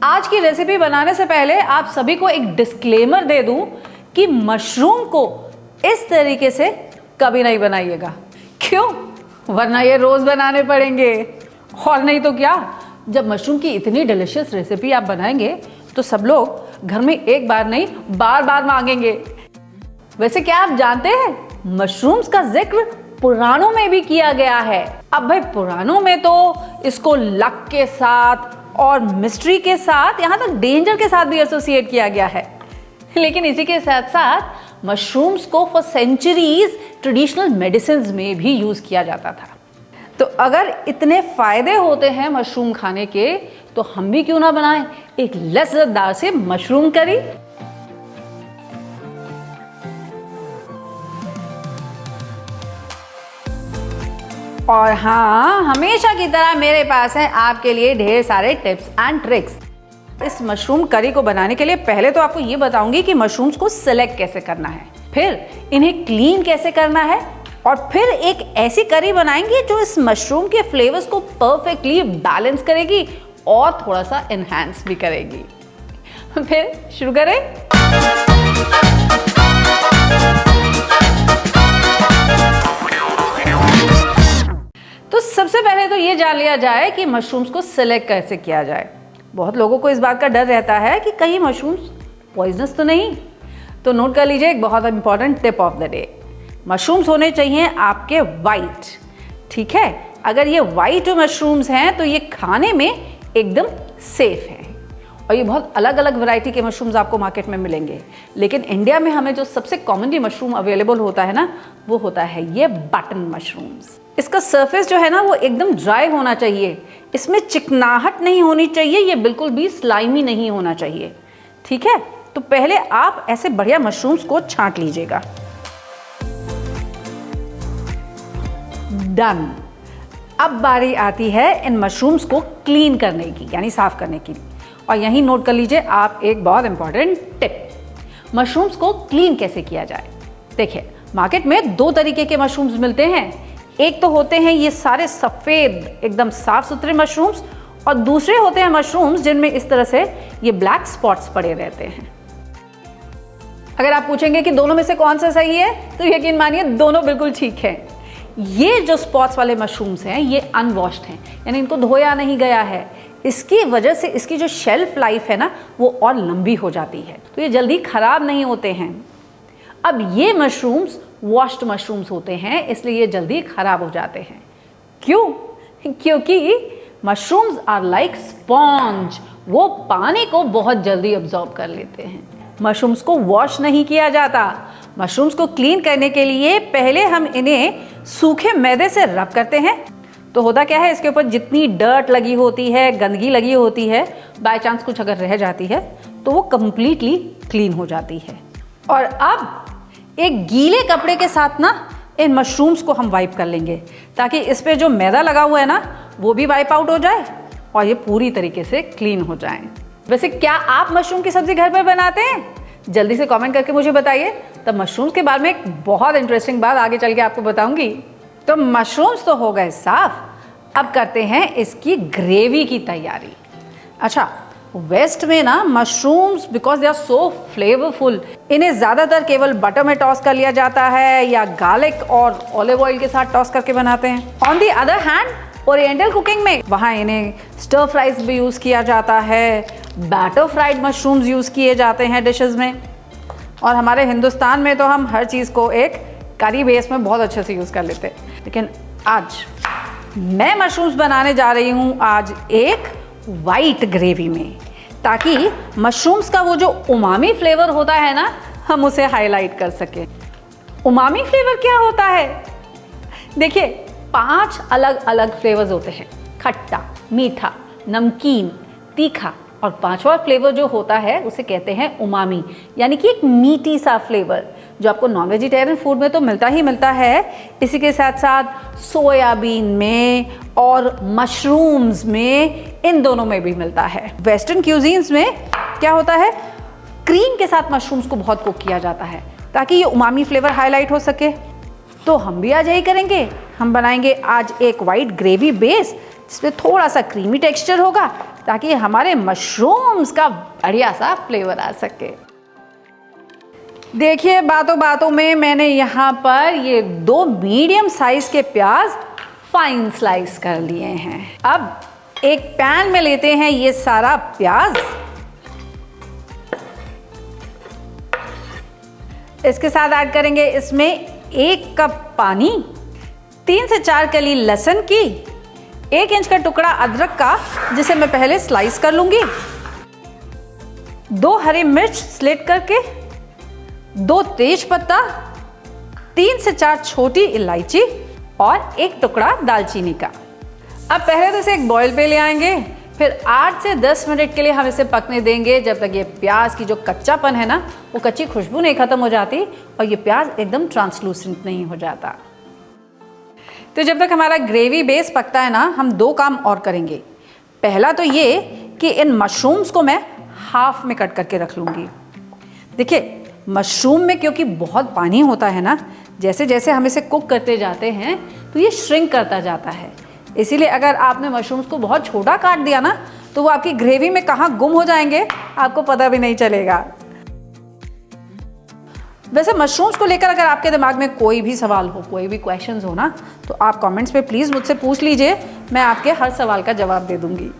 आज की रेसिपी बनाने से पहले आप सभी को एक डिस्क्लेमर दे दूं कि मशरूम को इस तरीके से कभी नहीं बनाइएगा। क्यों? वरना ये रोज बनाने पड़ेंगे। और नहीं तो क्या, जब मशरूम की इतनी डिलीशियस रेसिपी आप बनाएंगे तो सब लोग घर में एक बार नहीं बार बार मांगेंगे। वैसे क्या आप जानते हैं मशरूम्स का जिक्र पुराणों में भी किया गया है। अब भाई पुराणों में तो इसको लक के साथ और मिस्ट्री के साथ, यहाँ तक डेंजर के साथ भी एसोसिएट किया गया है। लेकिन इसी के साथ साथ मशरूम्स को फॉर सेंचुरीज ट्रेडिशनल मेडिसिन में भी यूज किया जाता था। तो अगर इतने फायदे होते हैं मशरूम खाने के, तो हम भी क्यों ना बनाएं एक लज्जतदार से मशरूम करी। और हाँ, हमेशा की तरह मेरे पास है आपके लिए ढेर सारे टिप्स एंड ट्रिक्स। इस मशरूम करी को बनाने के लिए पहले तो आपको ये बताऊंगी कि मशरूम्स को सिलेक्ट कैसे करना है, फिर इन्हें क्लीन कैसे करना है, और फिर एक ऐसी करी बनाएंगे जो इस मशरूम के फ्लेवर्स को परफेक्टली बैलेंस करेगी और थोड़ा सा एनहांस भी करेगी। फिर शुरू करें। तो सबसे पहले तो ये जान लिया जाए कि मशरूम्स को सिलेक्ट कैसे किया जाए। बहुत लोगों को इस बात का डर रहता है कि कहीं मशरूम्स पॉइजनस तो नहीं। तो नोट कर लीजिए एक बहुत important tip of the day. Mushrooms होने चाहिए आपके वाइट, ठीक है। अगर ये वाइट मशरूम्स हैं तो ये खाने में एकदम सेफ है। और ये बहुत अलग अलग वैरायटी के मशरूम्स आपको मार्केट में मिलेंगे, लेकिन इंडिया में हमें जो सबसे कॉमनली मशरूम अवेलेबल होता है ना, वो होता है ये बटन मशरूम्स। इसका सरफेस जो है ना वो एकदम ड्राई होना चाहिए, इसमें चिकनाहट नहीं होनी चाहिए, ये बिल्कुल भी स्लाइमी नहीं होना चाहिए, ठीक है। तो पहले आप ऐसे बढ़िया मशरूम्स को छांट लीजिएगा। डन। अब बारी आती है इन मशरूम्स को क्लीन करने की, यानी साफ करने की। और यहीं नोट कर लीजिए आप एक बहुत इंपॉर्टेंट टिप, मशरूम्स को क्लीन कैसे किया जाए। देखिए मार्केट में दो तरीके के मशरूम्स मिलते हैं। एक तो होते हैं ये सारे सफेद एकदम साफ सुथरे मशरूम्स, और दूसरे होते हैं मशरूम्स जिनमें इस तरह से ये ब्लैक स्पॉट्स पड़े रहते हैं। अगर आप पूछेंगे कि दोनों में से कौन सा सही है, तो यकीन मानिए दोनों बिल्कुल ठीक है। ये जो स्पॉट्स वाले मशरूम्स हैं ये अनवॉश्ड हैं, यानी इनको धोया नहीं गया है। इसकी वजह से इसकी जो शेल्फ लाइफ है ना वो और लंबी हो जाती है, तो ये जल्दी खराब नहीं होते हैं। अब ये मशरूम्स वॉश्ड मशरूम्स होते हैं, इसलिए ये जल्दी खराब हो जाते हैं। क्यों? क्योंकि मशरूम्स आर लाइक स्पॉन्ज, वो पानी को बहुत जल्दी अब्जॉर्ब कर लेते हैं। मशरूम्स को वॉश नहीं किया जाता। मशरूम्स को क्लीन करने के लिए पहले हम इन्हें सूखे मैदे से रब करते हैं। तो होता क्या है, इसके ऊपर जितनी डर्ट लगी होती है, गंदगी लगी होती है, बाय चांस कुछ अगर रह जाती है तो वो कंप्लीटली क्लीन हो जाती है। और अब एक गीले कपड़े के साथ ना इन मशरूम्स को हम वाइप कर लेंगे, ताकि इस पे जो मैदा लगा हुआ है ना वो भी वाइप आउट हो जाए और ये पूरी तरीके से क्लीन हो जाए। वैसे क्या आप मशरूम की सब्जी घर पर बनाते हैं? जल्दी से कमेंट करके मुझे बताइए। तब मशरूम्स के बारे में एक बहुत इंटरेस्टिंग बात आगे चल के आपको बताऊंगी। तो मशरूम्स तो हो गए साफ, अब करते हैं इसकी ग्रेवी की तैयारी। अच्छा, वेस्ट में ना mushrooms because they are so flavourful, इन्हें ज़्यादातर केवल बटर में टॉस कर लिया जाता है या गार्लिक और ऑलिव ऑयल के साथ टॉस करके बनाते हैं। On the other hand oriental cooking में वहाँ इन्हें स्टर फ्राइज भी यूज़ किया जाता है, बैटर फ्राइड मशरूम्स यूज़ किए जाते हैं डिशेस में, और हमारे हिंदुस्तान में तो हम हर चीज़ को एक करी बेस में बहुत अच्छे से यूज़ कर लेते हैं। लेकिन आज मैं मशरूम्स बनाने जा रही हूँ आज एक वाइट ग्रेवी में, ताकि मशरूम्स का वो जो उमामी फ्लेवर होता है ना हम उसे हाईलाइट कर सकें। उमामी फ्लेवर क्या होता है? देखिए 5 अलग अलग फ्लेवर्स होते हैं, खट्टा, मीठा, नमकीन, तीखा, और 5वां फ्लेवर जो होता है उसे कहते हैं उमामी, यानी कि एक मीठी सा फ्लेवर जो आपको नॉन वेजिटेरियन फूड में तो मिलता ही मिलता है, इसी के साथ साथ सोयाबीन में और मशरूम्स में, इन दोनों में भी मिलता है। वेस्टर्न क्यूजीन्स में क्या होता है, क्रीम के साथ मशरूम्स को बहुत कुक किया जाता है ताकि ये उमामी फ्लेवर हाईलाइट हो सके। तो हम भी आज यही करेंगे, हम बनाएंगे आज एक वाइट ग्रेवी बेस जिसमें थोड़ा सा क्रीमी टेक्सचर होगा ताकि हमारे मशरूम्स का बढ़िया सा फ्लेवर आ सके। देखिए बातों बातों में मैंने यहाँ पर ये 2 मीडियम साइज के प्याज फाइन स्लाइस कर लिए हैं। अब एक पैन में लेते हैं ये सारा प्याज, इसके साथ ऐड करेंगे इसमें 1 कप पानी, 3 से 4 कली लहसुन की, 1 इंच का टुकड़ा अदरक का जिसे मैं पहले स्लाइस कर लूंगी, 2 हरी मिर्च स्लिट करके, 2 तेज पत्ता, 3 से 4 छोटी इलायची और 1 टुकड़ा दालचीनी का। अब पहले तो इसे एक बॉईल पे ले आएंगे, फिर 8 से 10 मिनट के लिए हम इसे पकने देंगे जब तक ये प्याज की जो कच्चापन है ना, वो कच्ची खुशबू नहीं खत्म हो जाती और ये प्याज एकदम ट्रांसलूसेंट नहीं हो जाता। तो जब तक हमारा ग्रेवी बेस पकता है ना, हम 2 काम और करेंगे। पहला तो ये कि इन मशरूम्स को मैं हाफ में कट करके रख लूँगी। देखिए मशरूम में क्योंकि बहुत पानी होता है ना, जैसे जैसे हम इसे कुक करते जाते हैं तो ये श्रिंक करता जाता है। इसीलिए अगर आपने मशरूम्स को बहुत छोटा काट दिया ना, तो वो आपकी ग्रेवी में कहाँ गुम हो जाएंगे आपको पता भी नहीं चलेगा। वैसे मशरूम्स को लेकर अगर आपके दिमाग में कोई भी सवाल हो, कोई भी क्वेश्चंस हो ना, तो आप कमेंट्स पे प्लीज़ मुझसे पूछ लीजिए, मैं आपके हर सवाल का जवाब दे दूंगी।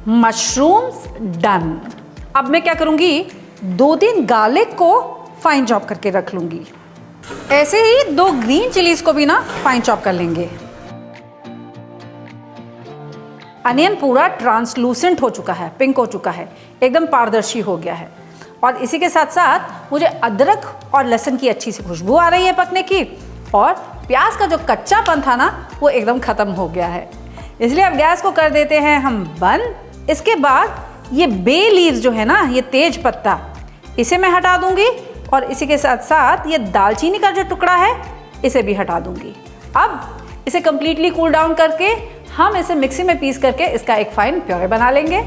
Mushrooms done. अब मैं क्या करूंगी, 2-3 गार्लिक को फाइन चॉप करके रख लूंगी। ऐसे ही 2 ग्रीन चिलीज को भी ना फाइन चॉप कर लेंगे। अनियन पूरा ट्रांसलूसेंट हो चुका है, पिंक हो चुका है, एकदम पारदर्शी हो गया है। और इसी के साथ साथ मुझे अदरक और लहसुन की अच्छी सी खुशबू आ रही है पकने की, और प्याज का जो कच्चापन था ना, वो एकदम खत्म हो गया है। इसलिए अब गैस को कर देते हैं हम बंद। इसके बाद ये बे लीव्स जो है ना, ये तेज पत्ता, इसे मैं हटा दूंगी और इसी के साथ साथ ये दालचीनी का जो टुकड़ा है इसे भी हटा दूंगी। अब इसे कंप्लीटली कूल डाउन करके हम इसे मिक्सी में पीस करके इसका एक फाइन प्योरे बना लेंगे।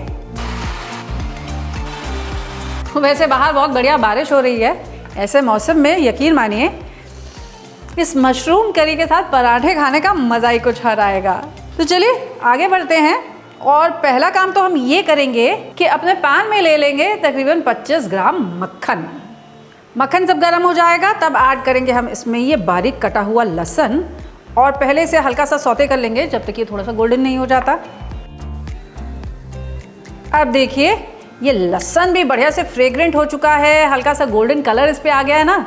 वैसे बाहर बहुत बढ़िया बारिश हो रही है, ऐसे मौसम में यकीन मानिए इस मशरूम करी के साथ पराठे खाने का मज़ा ही कुछ और आएगा। तो चलिए आगे बढ़ते हैं, और पहला काम तो हम ये करेंगे कि अपने पैन में ले लेंगे तकरीबन 25 ग्राम मक्खन। मक्खन जब गर्म हो जाएगा तब ऐड करेंगे हम इसमें ये बारीक कटा हुआ लहसुन, और पहले से हल्का सा सौते कर लेंगे जब तक ये थोड़ा सा गोल्डन नहीं हो जाता। अब देखिए ये लहसुन भी बढ़िया से फ्रेग्रेंट हो चुका है, हल्का सा गोल्डन कलर इस पे आ गया है ना।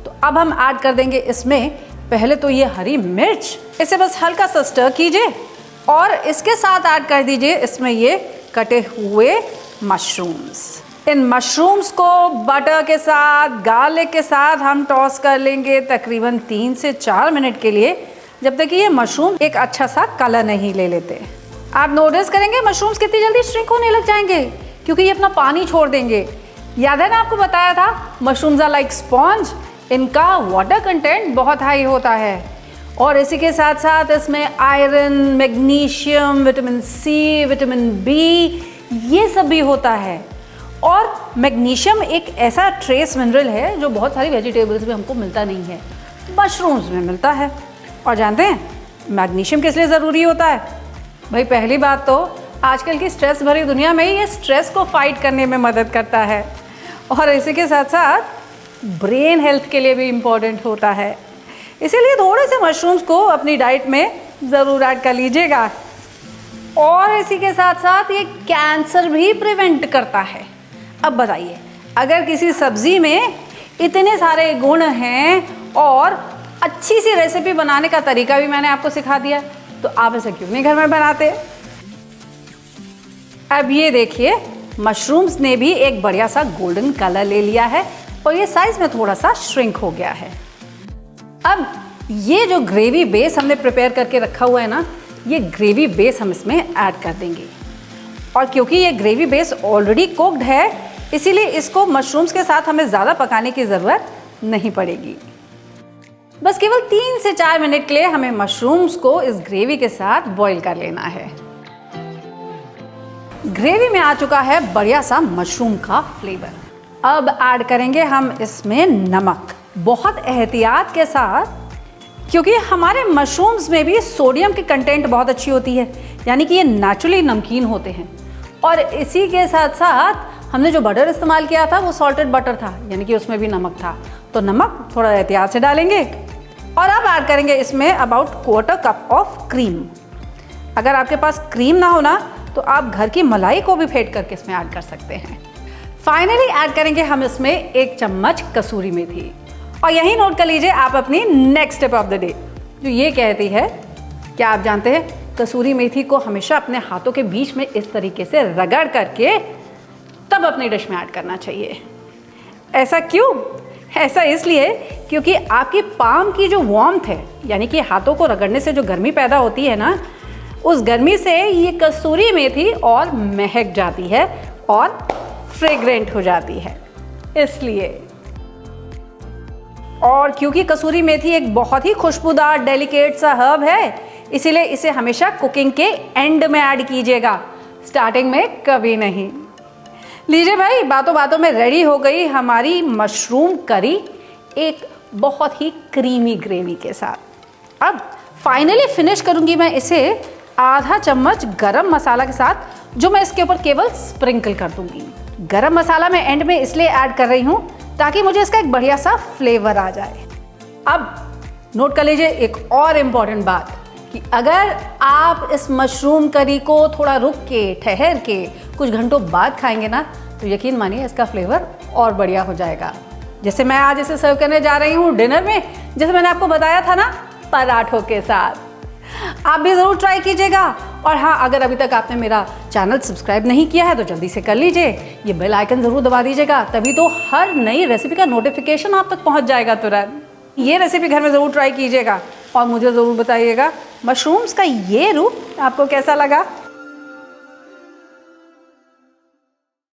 तो अब हम ऐड कर देंगे इसमें पहले तो ये हरी मिर्च, इसे बस हल्का सा स्टर कीजिए और इसके साथ ऐड कर दीजिए इसमें ये कटे हुए मशरूम्स। इन मशरूम्स को बटर के साथ, गार्लिक के साथ हम टॉस कर लेंगे तकरीबन 3 से 4 मिनट के लिए, जब तक कि ये मशरूम एक अच्छा सा कलर नहीं ले लेते। आप नोटिस करेंगे मशरूम्स कितनी जल्दी श्रिंक होने लग जाएंगे क्योंकि ये अपना पानी छोड़ देंगे। याद है ना आपको बताया था मशरूम्स आर लाइक स्पॉन्ज, इनका वाटर कंटेंट बहुत हाई होता है, और इसी के साथ साथ इसमें iron, magnesium, vitamin C, vitamin B, ये सब भी होता है। और मैग्नीशियम एक ऐसा ट्रेस मिनरल है जो बहुत सारी वेजिटेबल्स में हमको मिलता नहीं है, मशरूम्स में मिलता है। और जानते हैं मैग्नीशियम किस लिए ज़रूरी होता है? भाई पहली बात तो आजकल की स्ट्रेस भरी दुनिया में ये स्ट्रेस को फाइट करने में मदद करता है, और इसी के साथ साथ ब्रेन हेल्थ के लिए भी इम्पॉर्टेंट होता है। इसीलिए थोड़े से मशरूम्स को अपनी डाइट में ज़रूर ऐड कर लीजिएगा। और इसी के साथ साथ ये कैंसर भी प्रिवेंट करता है। अब बताइए, अगर किसी सब्ज़ी में इतने सारे गुण हैं और अच्छी सी रेसिपी बनाने का तरीका भी मैंने आपको सिखा दिया, तो आप इसे क्यों नहीं घर में बनाते? अब ये देखिए मशरूम्स ने भी एक बढ़िया सा गोल्डन कलर ले लिया है और ये साइज में थोड़ा सा श्रिंक हो गया है। अब ये जो ग्रेवी बेस हमने प्रिपेयर करके रखा हुआ है ना, ये ग्रेवी बेस हम इसमें ऐड कर देंगे। और क्योंकि ये ग्रेवी बेस ऑलरेडी कुक्ड है, इसीलिए इसको मशरूम्स के साथ हमें ज़्यादा पकाने की ज़रूरत नहीं पड़ेगी। बस केवल 3 से 4 मिनट के लिए हमें मशरूम्स को इस ग्रेवी के साथ बॉईल कर लेना है। ग्रेवी में आ चुका है बढ़िया सा मशरूम का फ्लेवर। अब ऐड करेंगे हम इसमें नमक। बहुत एहतियात के साथ क्योंकि हमारे मशरूम्स में भी सोडियम की कंटेंट बहुत अच्छी होती है, यानी कि ये नेचुरली नमकीन होते हैं। और इसी के साथ साथ हमने जो बटर इस्तेमाल किया था वो सॉल्टेड बटर था, यानी कि उसमें भी नमक था। तो नमक थोड़ा एहतियात से डालेंगे। और अब ऐड करेंगे इसमें अबाउट 1/4 कप ऑफ क्रीम। अगर आपके पास क्रीम ना हो ना तो आप घर की मलाई को भी फेंट करके इसमें ऐड कर सकते हैं। फाइनली ऐड करेंगे हम इसमें 1 चम्मच कसूरी मेथी। और यही नोट कर लीजिए आप अपनी next tip of the day, जो ये कहती है, क्या आप जानते हैं कसूरी मेथी को हमेशा अपने हाथों के बीच में इस तरीके से रगड़ करके तब अपनी डिश में ऐड करना चाहिए। ऐसा क्यों? ऐसा इसलिए क्योंकि आपकी पाम की जो वार्मथ है, यानी कि हाथों को रगड़ने से जो गर्मी पैदा होती है ना, उस गर्मी से ये कसूरी मेथी और महक जाती है और फ्रेग्रेंट हो जाती है। इसलिए, और क्योंकि कसूरी मेथी एक बहुत ही खुशबूदार डेलिकेट सा हर्ब है, इसीलिए इसे हमेशा कुकिंग के एंड में ऐड कीजिएगा, स्टार्टिंग में कभी नहीं। लीजिए भाई, बातों बातों में रेडी हो गई हमारी मशरूम करी, एक बहुत ही क्रीमी ग्रेवी के साथ। अब फाइनली फिनिश करूंगी मैं इसे आधा चम्मच गरम मसाला के साथ, जो मैं इसके ऊपर केवल स्प्रिंकल कर दूंगी। गरम मसाला मैं एंड में इसलिए ऐड कर रही हूँ ताकि मुझे इसका एक बढ़िया सा फ्लेवर आ जाए। अब नोट कर लीजिए एक और इम्पॉर्टेंट बात, कि अगर आप इस मशरूम करी को थोड़ा रुक के, ठहर के, कुछ घंटों बाद खाएंगे ना, तो यकीन मानिए इसका फ्लेवर और बढ़िया हो जाएगा। जैसे मैं आज इसे सर्व करने जा रही हूँ डिनर में, जैसे मैंने आपको बताया था ना, पराठों के साथ। आप भी ज़रूर ट्राई कीजिएगा। और हाँ, अगर अभी तक आपने मेरा चैनल सब्सक्राइब नहीं किया है तो जल्दी से कर लीजिए, ये बेल आइकन ज़रूर दबा दीजिएगा, तभी तो हर नई रेसिपी का नोटिफिकेशन आप तक पहुँच जाएगा तुरंत। ये रेसिपी घर में ज़रूर ट्राई कीजिएगा और मुझे ज़रूर बताइएगा मशरूम्स का ये रूप आपको कैसा लगा।